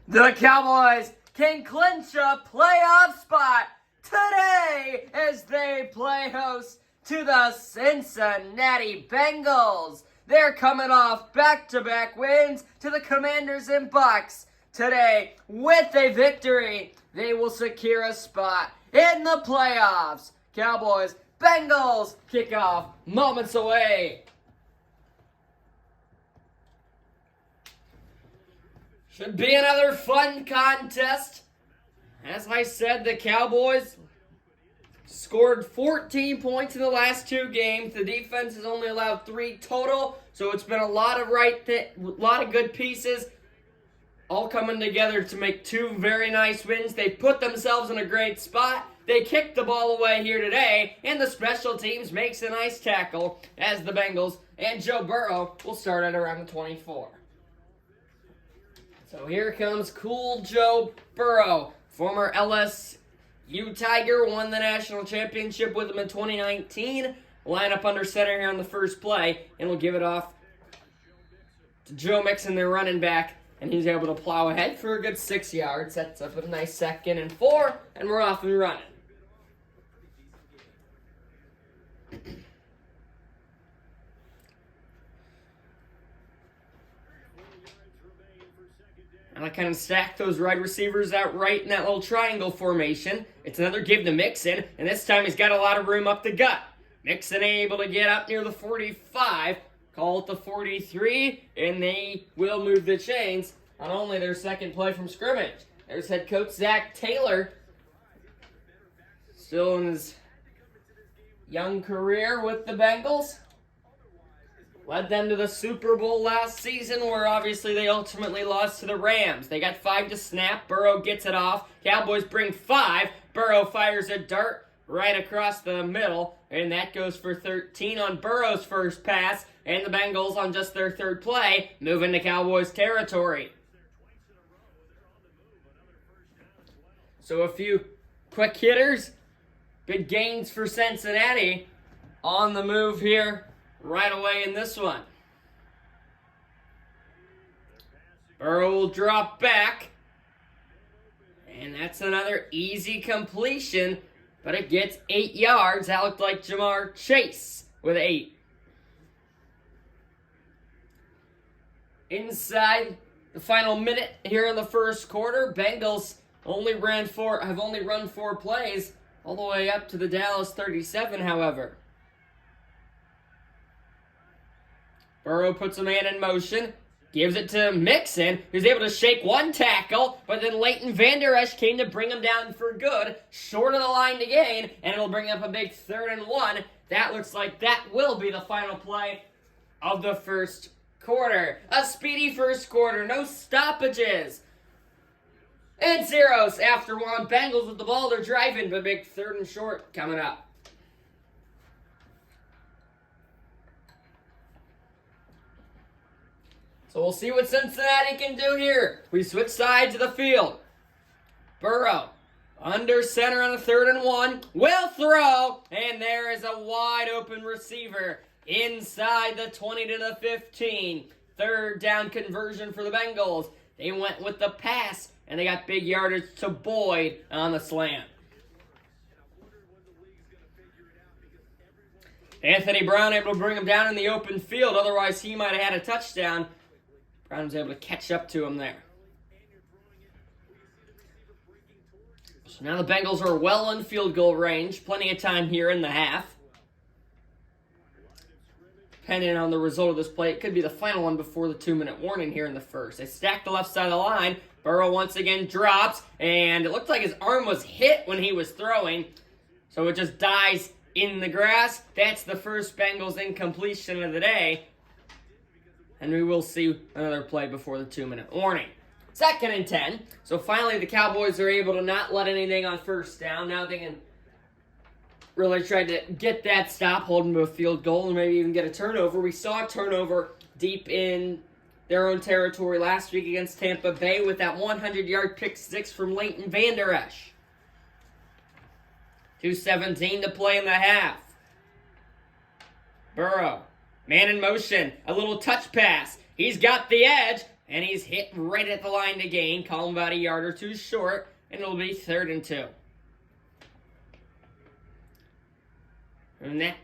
The Cowboys can clinch a playoff spot today as they play host to the Cincinnati Bengals. They're coming off back-to-back wins to the Commanders and Bucks. Today, with a victory, they will secure a spot in the playoffs. Cowboys, Bengals kickoff moments away. Should be another fun contest. As I said, the Cowboys scored 14 points in the last two games. The defense has only allowed 3 total, so it's been a lot of good pieces all coming together to make 2 very nice wins. They put themselves in a great spot. They kicked the ball away here today, and the special teams makes a nice tackle as the Bengals and Joe Burrow will start at around the 24. So here comes cool Joe Burrow, former LSU Tiger, won the national championship with them in 2019. Line up under center here on the first play, and we'll give it off to Joe Mixon, their running back, and he's able to plow ahead for a good 6 yards. Sets up a nice 2nd and 4, and we're off and running. And I kind of stack those wide receivers out right in that little triangle formation. It's another give to Mixon, and this time he's got a lot of room up the gut. Mixon able to get up near the 45, call it the 43, and they will move the chains on only their second play from scrimmage. There's head coach Zach Taylor, still in his young career with the Bengals. Led them to the Super Bowl last season, where obviously they ultimately lost to the Rams. They got 5 to snap. Burrow gets it off. Cowboys bring 5. Burrow fires a dart right across the middle, and that goes for 13 on Burrow's first pass, and the Bengals on just their third play move into Cowboys territory. So a few quick hitters. Big gains for Cincinnati on the move here right away in this one. Burrow will drop back. And that's another easy completion, but it gets 8 yards. That looked like Jamar Chase with 8. Inside the final minute here in the first quarter, Bengals have only run 4 plays, all the way up to the Dallas 37, however. Burrow puts a man in motion, gives it to Mixon, who's able to shake one tackle, but then Leighton Vander Esch came to bring him down for good, short of the line to gain, and it'll bring up a big 3rd and 1. That looks like that will be the final play of the first quarter. A speedy first quarter, no stoppages. And zeros after 1. Bengals with the ball, they're driving, but big 3rd and short coming up. So we'll see what Cincinnati can do here. We switch sides of the field. Burrow, under center on the 3rd and 1, will throw, and there is a wide open receiver inside the 20 to the 15. 3rd down conversion for the Bengals. They went with the pass, and they got big yardage to Boyd on the slant. Anthony Brown able to bring him down in the open field, otherwise he might have had a touchdown. Brown was able to catch up to him there. So now the Bengals are well in field goal range. Plenty of time here in the half. Depending on the result of this play, it could be the final one before the 2-minute warning here in the first. They stack the left side of the line. Burrow once again drops, and it looked like his arm was hit when he was throwing. So it just dies in the grass. That's the first Bengals incompletion of the day. And we will see another play before the 2-minute warning. 2nd and 10. So finally the Cowboys are able to not let anything on first down. Now they can really try to get that stop, hold them to a field goal, and maybe even get a turnover. We saw a turnover deep in their own territory last week against Tampa Bay with that 100-yard pick 6 from Leighton Vander Esch. 2:17 to play in the half. Burrow, man in motion, a little touch pass. He's got the edge, and he's hit right at the line to gain. Call him about a yard or two short, and it'll be 3rd and 2. And that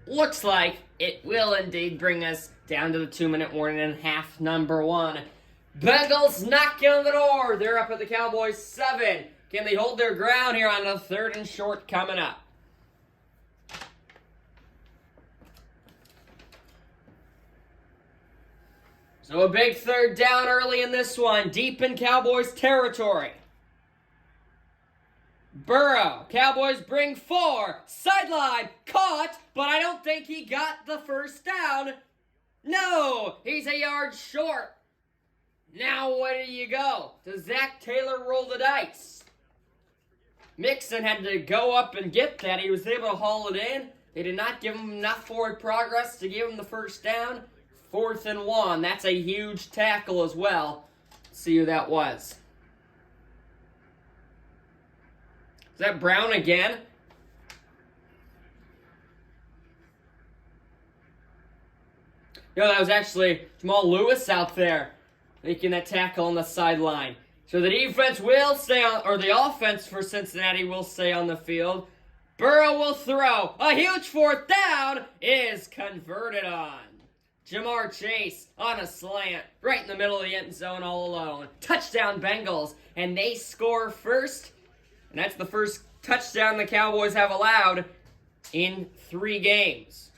looks like it will indeed bring us down to the 2-minute warning in half number 1. Bengals knocking on the door. They're up at the Cowboys 7. Can they hold their ground here on the 3rd and short coming up? So a big 3rd down early in this one, deep in Cowboys territory. Burrow, Cowboys bring 4, sideline, caught, but I don't think he got the 1st down. No, he's a yard short. Now where do you go? Does Zach Taylor roll the dice? Mixon had to go up and get that. He was able to haul it in. They did not give him enough forward progress to give him the 1st down. 4th and 1. That's a huge tackle as well. Let's see who that was. Is that Brown again? No, that was actually Jamal Lewis out there making that tackle on the sideline. So the defense will stay on, or the offense for Cincinnati will stay on the field. Burrow will throw. A huge 4th down is converted on. Jamar Chase on a slant, right in the middle of the end zone all alone. Touchdown Bengals, and they score first. And that's the first touchdown the Cowboys have allowed in 3 games.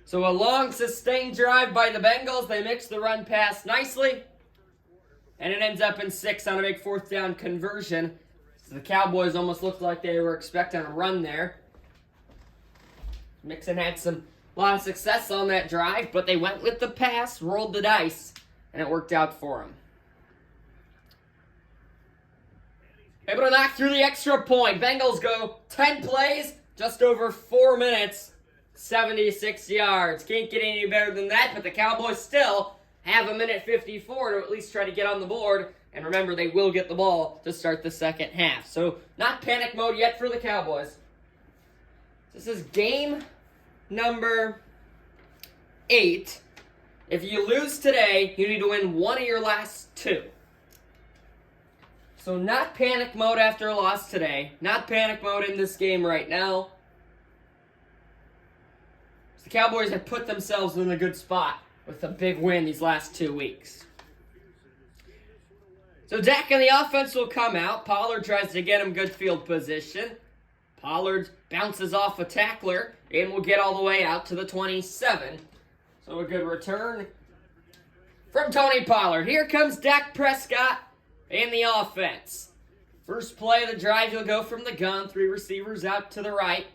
So a long sustained drive by the Bengals. They mix the run pass nicely. And it ends up in 6 on a big 4th down conversion. So the Cowboys almost looked like they were expecting a run there. Mixon had a lot of success on that drive, but they went with the pass, rolled the dice, and it worked out for them. Able to knock through the extra point. Bengals go 10 plays, just over 4 minutes, 76 yards. Can't get any better than that, but the Cowboys still have a minute 54 to at least try to get on the board. And remember, they will get the ball to start the second half. So, not panic mode yet for the Cowboys. This is game number 8. If you lose today, you need to win 1 of your last 2. So not panic mode after a loss today. Not panic mode in this game right now. The Cowboys have put themselves in a good spot with a big win these last 2 weeks. So Dak and the offense will come out. Pollard tries to get him good field position. Pollard bounces off a tackler and will get all the way out to the 27. So a good return from Tony Pollard. Here comes Dak Prescott and the offense. First play of the drive, he'll go from the gun. 3 receivers out to the right.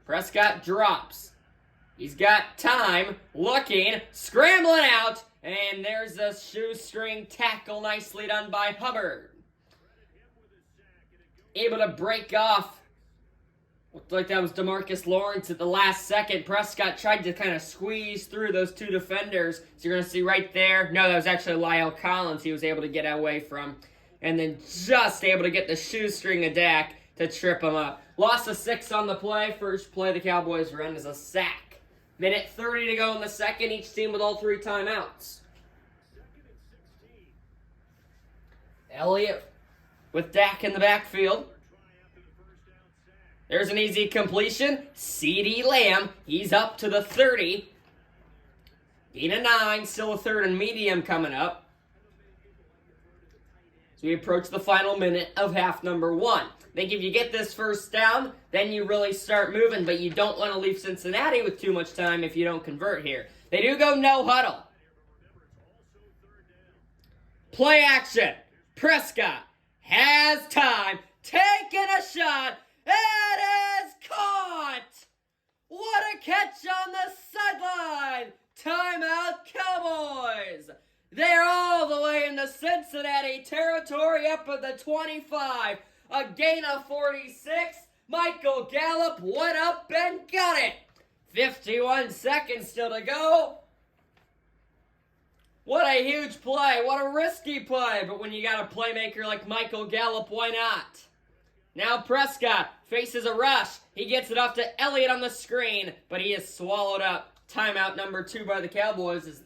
Prescott drops. He's got time, looking, scrambling out, and there's a shoestring tackle nicely done by Hubbard. Able to break off. Looked like that was DeMarcus Lawrence at the last second. Prescott tried to kind of squeeze through those 2 defenders. So you're going to see right there. No, that was actually Lyle Collins he was able to get away from. And then just able to get the shoestring of Dak to trip him up. Loss of 6 on the play. First play the Cowboys run is a sack. Minute 30 to go in the second. Each team with all 3 timeouts. Elliott with Dak in the backfield. There's an easy completion. CeeDee Lamb, he's up to the 30. Gain of 9, still a 3rd and medium coming up. So we approach the final minute of half number 1. I think if you get this first down, then you really start moving, but you don't want to leave Cincinnati with too much time if you don't convert here. They do go no huddle. Play action. Prescott has time. Taking a shot. It is caught! What a catch on the sideline! Timeout Cowboys! They're all the way in the Cincinnati territory up at the 25. A gain of 46. Michael Gallup went up and got it. 51 seconds still to go. What a huge play. What a risky play. But when you got a playmaker like Michael Gallup, why not? Now Prescott faces a rush. He gets it off to Elliott on the screen, but he is swallowed up timeout number 2 by the Cowboys is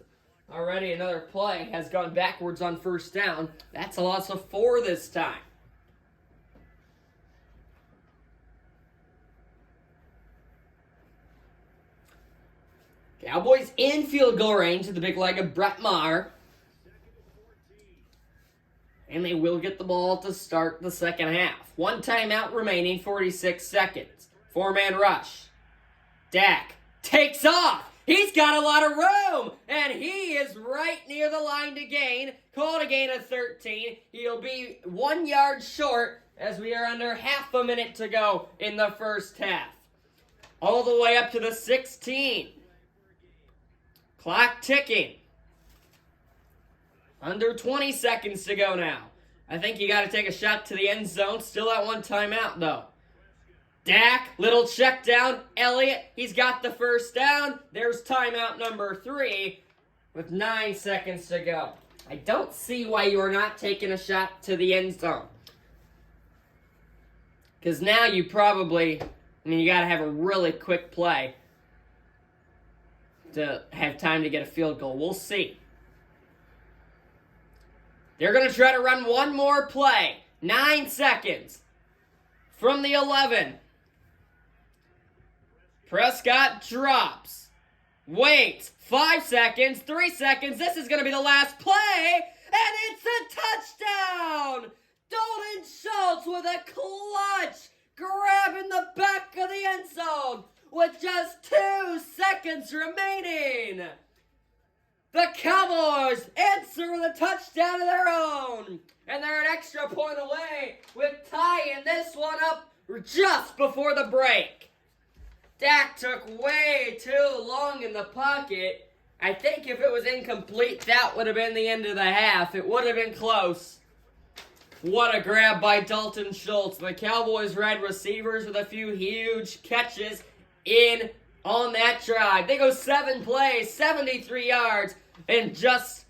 already another play has gone backwards on first down. That's a loss of 4 this time. Cowboys in field goal range of the big leg of Brett Maher. And they will get the ball to start the second half. 1 timeout remaining, 46 seconds. 4-man rush. Dak takes off. He's got a lot of room. And he is right near the line to gain. Called a gain of 13. He'll be 1 yard short as we are under half a minute to go in the first half. All the way up to the 16. Clock ticking. Under 20 seconds to go now. I think you got to take a shot to the end zone. Still at 1 timeout, though. Dak, little check down. Elliott, he's got the first down. There's timeout number 3 with 9 seconds to go. I don't see why you are not taking a shot to the end zone. Because now you probably, you got to have a really quick play to have time to get a field goal. We'll see. They're going to try to run one more play. 9 seconds from the 11. Prescott drops. Waits. 5 seconds. 3 seconds. This is going to be the last play. And it's a touchdown. Dalton Schultz with a clutch grab in the back of the end zone with just 2 seconds remaining. The Cowboys answer with a touchdown of their own. And they're an extra point away with tying this one up just before the break. Dak took way too long in the pocket. I think if it was incomplete, that would have been the end of the half. It would have been close. What a grab by Dalton Schultz. The Cowboys red receivers with a few huge catches in on that drive. They go 7 plays, 73 yards in just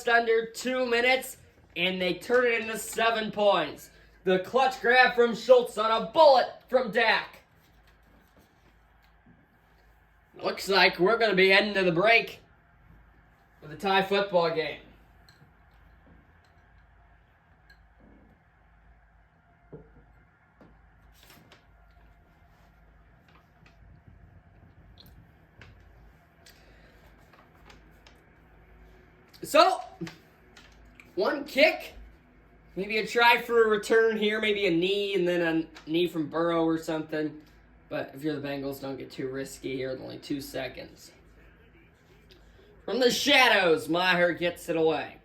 under 2 minutes, and they turn it into 7 points. The clutch grab from Schultz on a bullet from Dak. Looks like we're going to be heading to the break with a tie football game. So, 1 kick, maybe a try for a return here, maybe a knee, and then a knee from Burrow or something. But if you're the Bengals, don't get too risky here with only 2 seconds. From the shadows, Maher gets it away.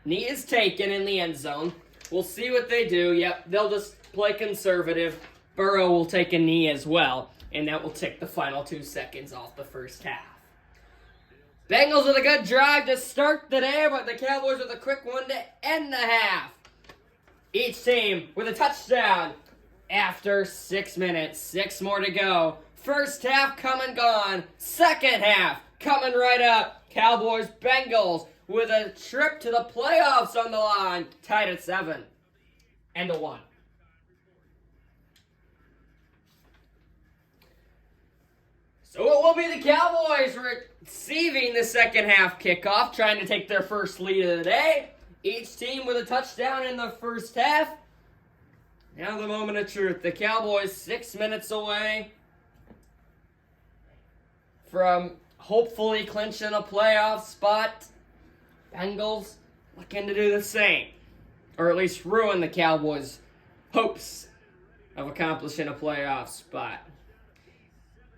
Knee is taken in the end zone. We'll see what they do. Yep, they'll just play conservative. Burrow will take a knee as well, and that will take the final 2 seconds off the first half. Bengals with a good drive to start the day, but the Cowboys with a quick one to end the half. Each team with a touchdown after 6 minutes. 6 more to go. First half come and gone. Second half coming right up. Cowboys, Bengals with a trip to the playoffs on the line. Tied at 7 and a 1. So it will be the Cowboys receiving the second half kickoff, trying to take their first lead of the day. Each team with a touchdown in the first half. Now the moment of truth. The Cowboys 6 minutes away from hopefully clinching a playoff spot. Bengals looking to do the same. Or at least ruin the Cowboys' hopes of accomplishing a playoff spot.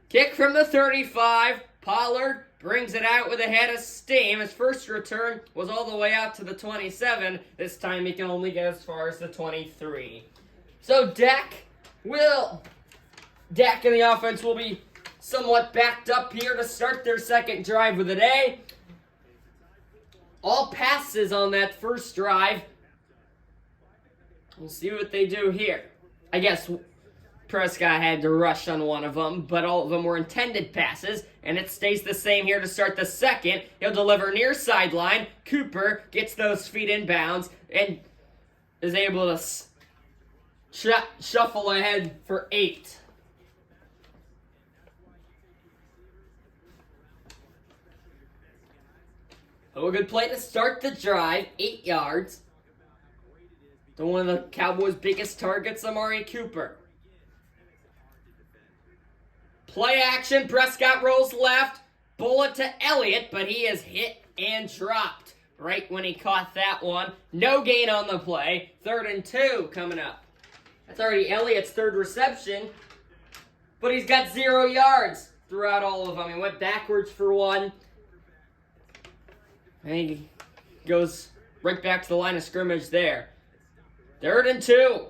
Kick from the 35. Pollard brings it out with a head of steam. His first return was all the way out to the 27. This time he can only get as far as the 23. So Dak and the offense will be somewhat backed up here to start their second drive of the day. All passes on that first drive. We'll see what they do here. I guess Prescott had to rush on one of them, but all of them were intended passes, and it stays the same here to start the second. He'll deliver near sideline. Cooper gets those feet in bounds and is able to shuffle ahead for 8. Oh, a good play to start the drive, 8 yards. To one of the Cowboys' biggest targets, Amari Cooper. Play action, Prescott rolls left, bullet to Elliott, but he is hit and dropped right when he caught that one. No gain on the play. 3rd and 2 coming up. That's already Elliott's 3rd reception, but he's got 0 yards throughout all of them. He went backwards for 1, and he goes right back to the line of scrimmage there. 3rd and 2.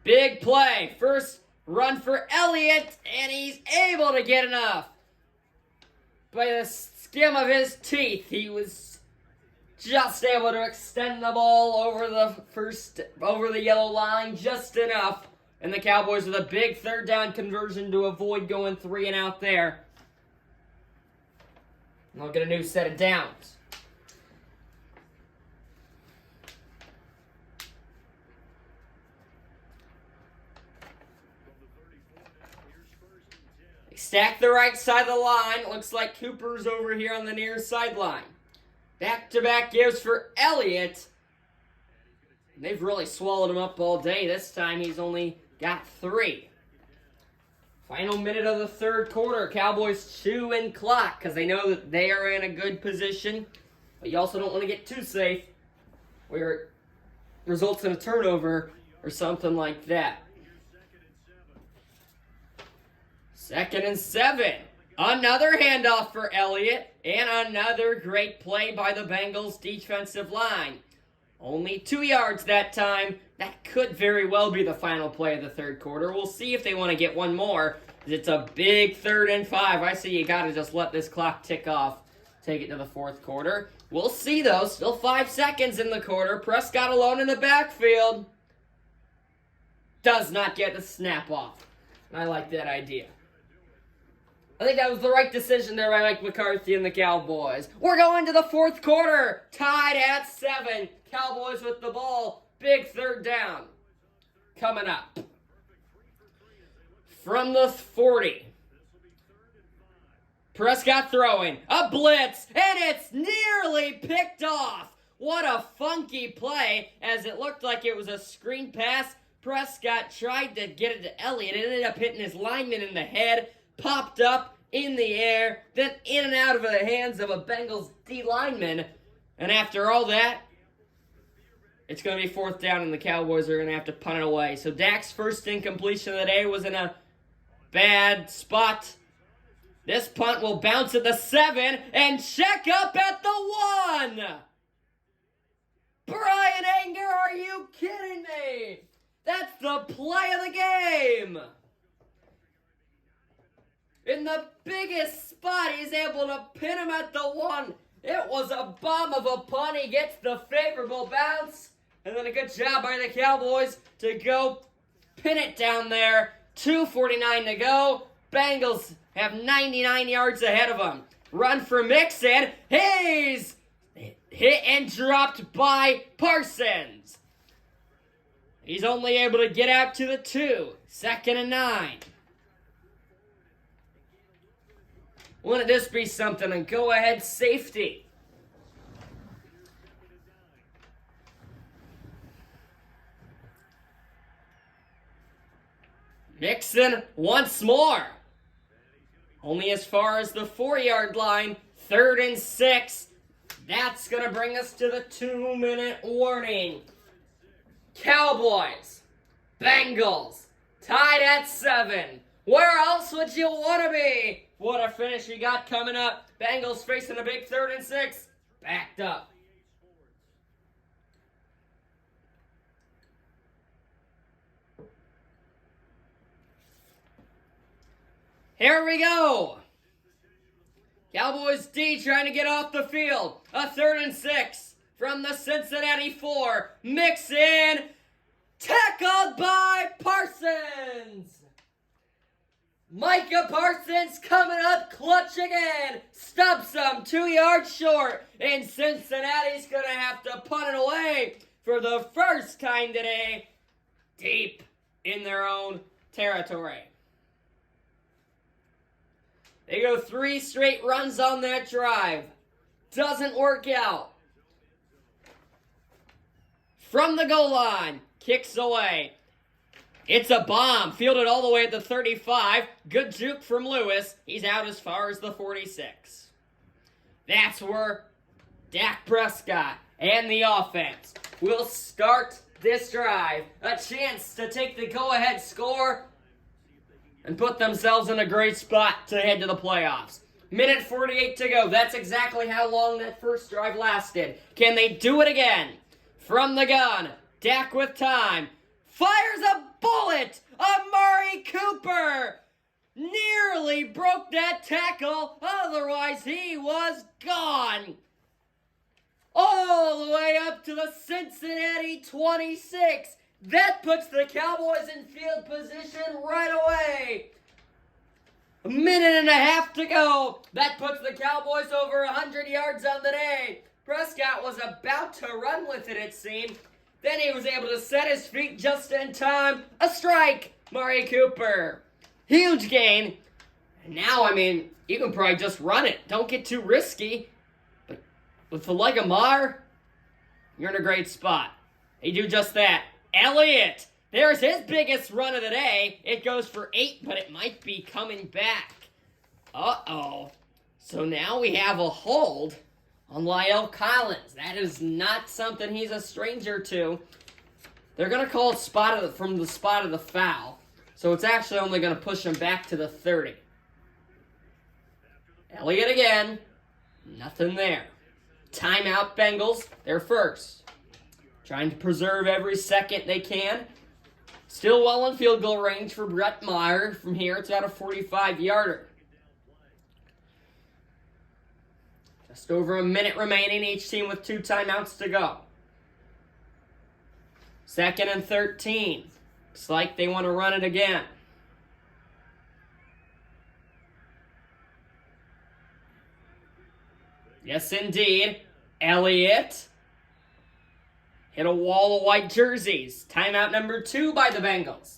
Big play. First run for Elliott, and he's able to get enough. By the skim of his teeth, he was just able to extend the ball over the yellow line just enough. And the Cowboys with a big 3rd down conversion to avoid going 3 and out there. And they'll get a new set of downs. Stack the right side of the line. Looks like Cooper's over here on the near sideline. Back-to-back gives for Elliott. They've really swallowed him up all day. This time he's only got 3. Final minute of the 3rd quarter. Cowboys chewing clock because they know that they are in a good position. But you also don't want to get too safe where it results in a turnover or something like that. 2nd and 7. Another handoff for Elliott, and another great play by the Bengals defensive line. Only 2 yards that time. That could very well be the final play of the 3rd quarter. We'll see if they want to get one more. It's a big 3rd and 5. I say you got to just let this clock tick off. Take it to the 4th quarter. We'll see, though. Still 5 seconds in the quarter. Prescott alone in the backfield. Does not get the snap off. I like that idea. I think that was the right decision there by Mike McCarthy and the Cowboys. We're going to the 4th quarter. Tied at 7. Cowboys with the ball. Big 3rd down. Coming up. From the 40. Prescott throwing. A blitz. And it's nearly picked off. What a funky play, as it looked like it was a screen pass. Prescott tried to get it to Elliott. It ended up hitting his lineman in the head. Popped up in the air, then in and out of the hands of a Bengals D lineman. And after all that, it's going to be 4th down, and the Cowboys are going to have to punt it away. So Dak's first incompletion of the day was in a bad spot. This punt will bounce at the 7 and check up at the 1. Brian Anger, are you kidding me? That's the play of the game. In the biggest spot, he's able to pin him at the 1. It was a bomb of a punt. He gets the favorable bounce. And then a good job by the Cowboys to go pin it down there. 2:49 to go. Bengals have 99 yards ahead of them. Run for Mixon. He's hit and dropped by Parsons. He's only able to get out to the 2. 2nd and 9. Wouldn't this be something? A go-ahead safety. Mixon once more. Only as far as the 4-yard line. 3rd and 6. That's going to bring us to the 2-minute warning. Cowboys. Bengals. Tied at 7. Where else would you want to be? What a finish you got coming up. Bengals facing a big 3rd and 6. Backed up. Here we go. Cowboys D trying to get off the field. A 3rd and 6 from the Cincinnati 4. Mixon. Tackled by Parsons. Micah Parsons coming up clutch again. Stops him 2 yards short. And Cincinnati's going to have to punt it away for the first time today. Deep in their own territory. They go 3 straight runs on that drive. doesn't work out. From the goal line, kicks away. It's a bomb, fielded all the way at the 35. Good juke from Lewis. He's out as far as the 46. That's where Dak Prescott and the offense will start this drive. A chance to take the go-ahead score and put themselves in a great spot to head to the playoffs. Minute 48 to go. That's exactly how long that first drive lasted. Can they do it again? From the gun, Dak with time. Fires a bullet! Amari Cooper nearly broke that tackle. Otherwise, he was gone. All the way up to the Cincinnati 26. That puts the Cowboys in field position right away. A minute and a half to go. That puts the Cowboys over 100 yards on the day. Prescott was about to run with it, it seemed. Then he was able to set his feet just in time. A strike, Amari Cooper. Huge gain. And now, you can probably just run it. Don't get too risky. But with the leg of Mar, you're in a great spot. They do just that. Elliott, there's his biggest run of the day. It goes for 8, but it might be coming back. Uh-oh. So now we have a hold on La'el Collins. That is not something he's a stranger to. They're going to call it from the spot of the foul. So it's actually only going to push him back to the 30. Elliott again. Nothing there. Timeout Bengals. They're first. Trying to preserve every second they can. Still well in field goal range for Brett Maher. From here, it's about a 45-yarder. Just over a minute remaining, each team with 2 timeouts to go. 2nd and 13. Looks like they want to run it again. Yes, indeed. Elliott hit a wall of white jerseys. Timeout number 2 by the Bengals.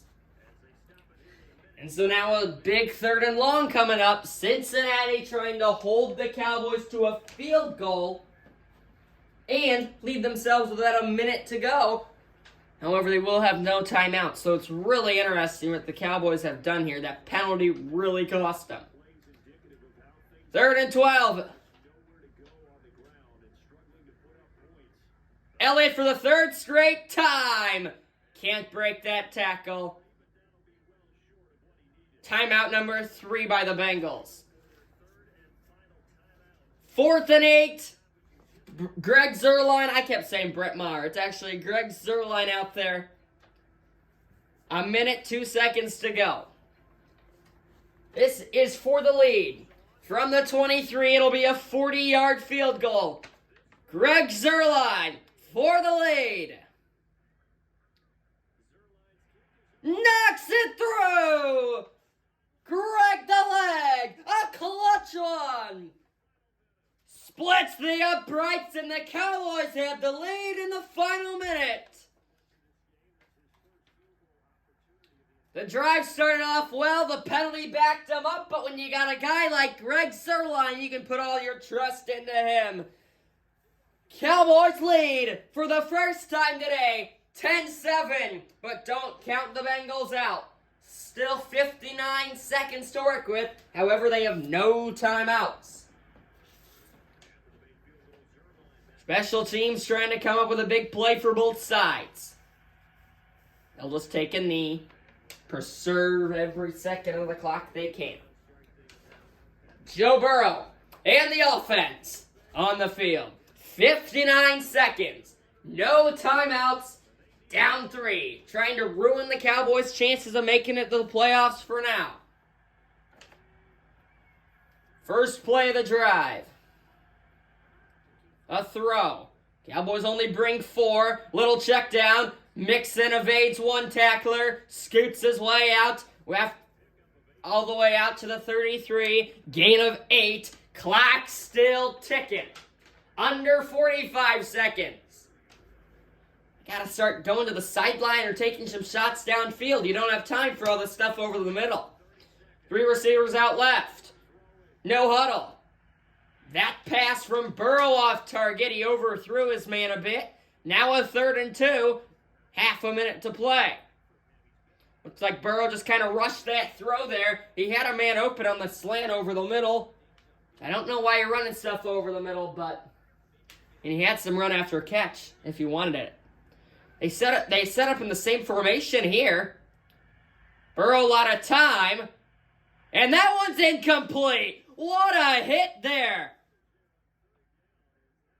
And so now a big 3rd and long coming up. Cincinnati trying to hold the Cowboys to a field goal and leave themselves with about a minute to go. However, they will have no timeout. So it's really interesting what the Cowboys have done here. That penalty really cost them. 3rd and 12. Elliott for the 3rd straight time. Can't break that tackle. Timeout number 3 by the Bengals. 4th and 8. Greg Zuerlein. I kept saying Brett Maher. It's actually Greg Zuerlein out there. A minute, 2 seconds to go. This is for the lead. From the 23, it'll be a 40-yard field goal. Greg Zuerlein for the lead. Knocks it through. Greg the leg. A clutch one. Splits the uprights, and the Cowboys have the lead in the final minute. The drive started off well. The penalty backed them up, but when you got a guy like Greg Zuerlein, you can put all your trust into him. Cowboys lead for the first time today, 10-7, but don't count the Bengals out. Still 59 seconds to work with. However, they have no timeouts. Special teams trying to come up with a big play for both sides. They'll just take a knee, preserve every second of the clock they can. Joe Burrow and the offense on the field. 59 seconds. No timeouts. Down 3. Trying to ruin the Cowboys' chances of making it to the playoffs for now. First play of the drive. A throw. Cowboys only bring 4. Little check down. Mixon evades one tackler. Scoots his way out. All the way out to the 33. Gain of 8. Clock still ticking. Under 45 seconds. Gotta start going to the sideline or taking some shots downfield. You don't have time for all this stuff over the middle. 3 receivers out left. No huddle. That pass from Burrow off target. He overthrew his man a bit. Now a 3rd and 2. Half a minute to play. Looks like Burrow just kind of rushed that throw there. He had a man open on the slant over the middle. I don't know why you're running stuff over the middle, but... And he had some run after catch if he wanted it. They set up in the same formation here. Burrow a lot of time. And that one's incomplete. What a hit there.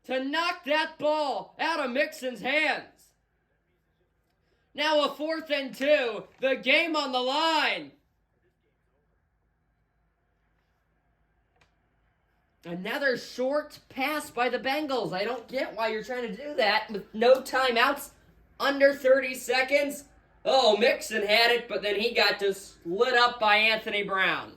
To knock that ball out of Mixon's hands. Now a 4th and 2. The game on the line. Another short pass by the Bengals. I don't get why you're trying to do that with no timeouts. Under 30 seconds. Oh, Mixon had it, but then he got just lit up by Anthony Brown.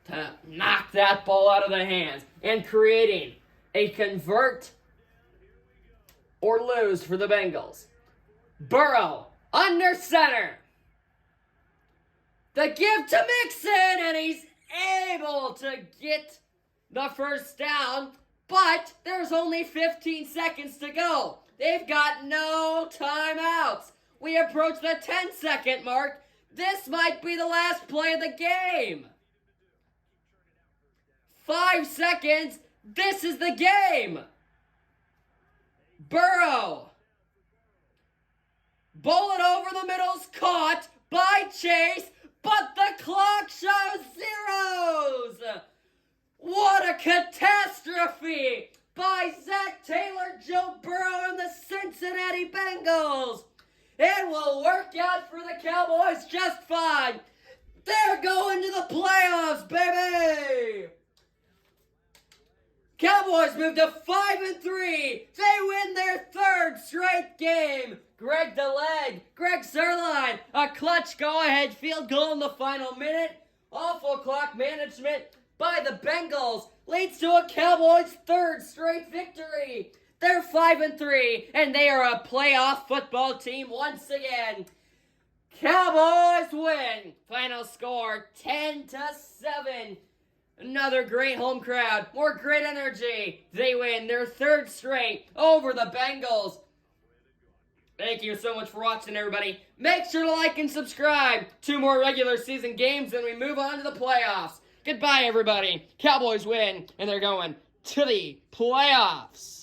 To knock that ball out of the hands. And creating a convert or lose for the Bengals. Burrow, under center. The give to Mixon, and he's able to get the first down, but there's only 15 seconds to go. They've got no timeouts. We approach the 10-second mark. This might be the last play of the game. 5 seconds. This is the game. Burrow. Bullet over the middle's caught by Chase, but the clock shows zeros. What a catastrophe by Zach Taylor, Joe Burrow, and the Cincinnati Bengals. It will work out for the Cowboys just fine. They're going to the playoffs, baby. Cowboys move to 5-3. They win their 3rd straight game. Greg Zuerlein, a clutch go-ahead field goal in the final minute. Awful clock management by the Bengals leads to a Cowboys 3rd straight victory. They're 5-3, and they are a playoff football team once again. Cowboys win. Final score 10-7. Another great home crowd. More great energy. They win their 3rd straight over the Bengals. Thank you so much for watching, everybody. Make sure to like and subscribe. 2 more regular season games, and we move on to the playoffs. Goodbye, everybody. Cowboys win, and they're going to the playoffs.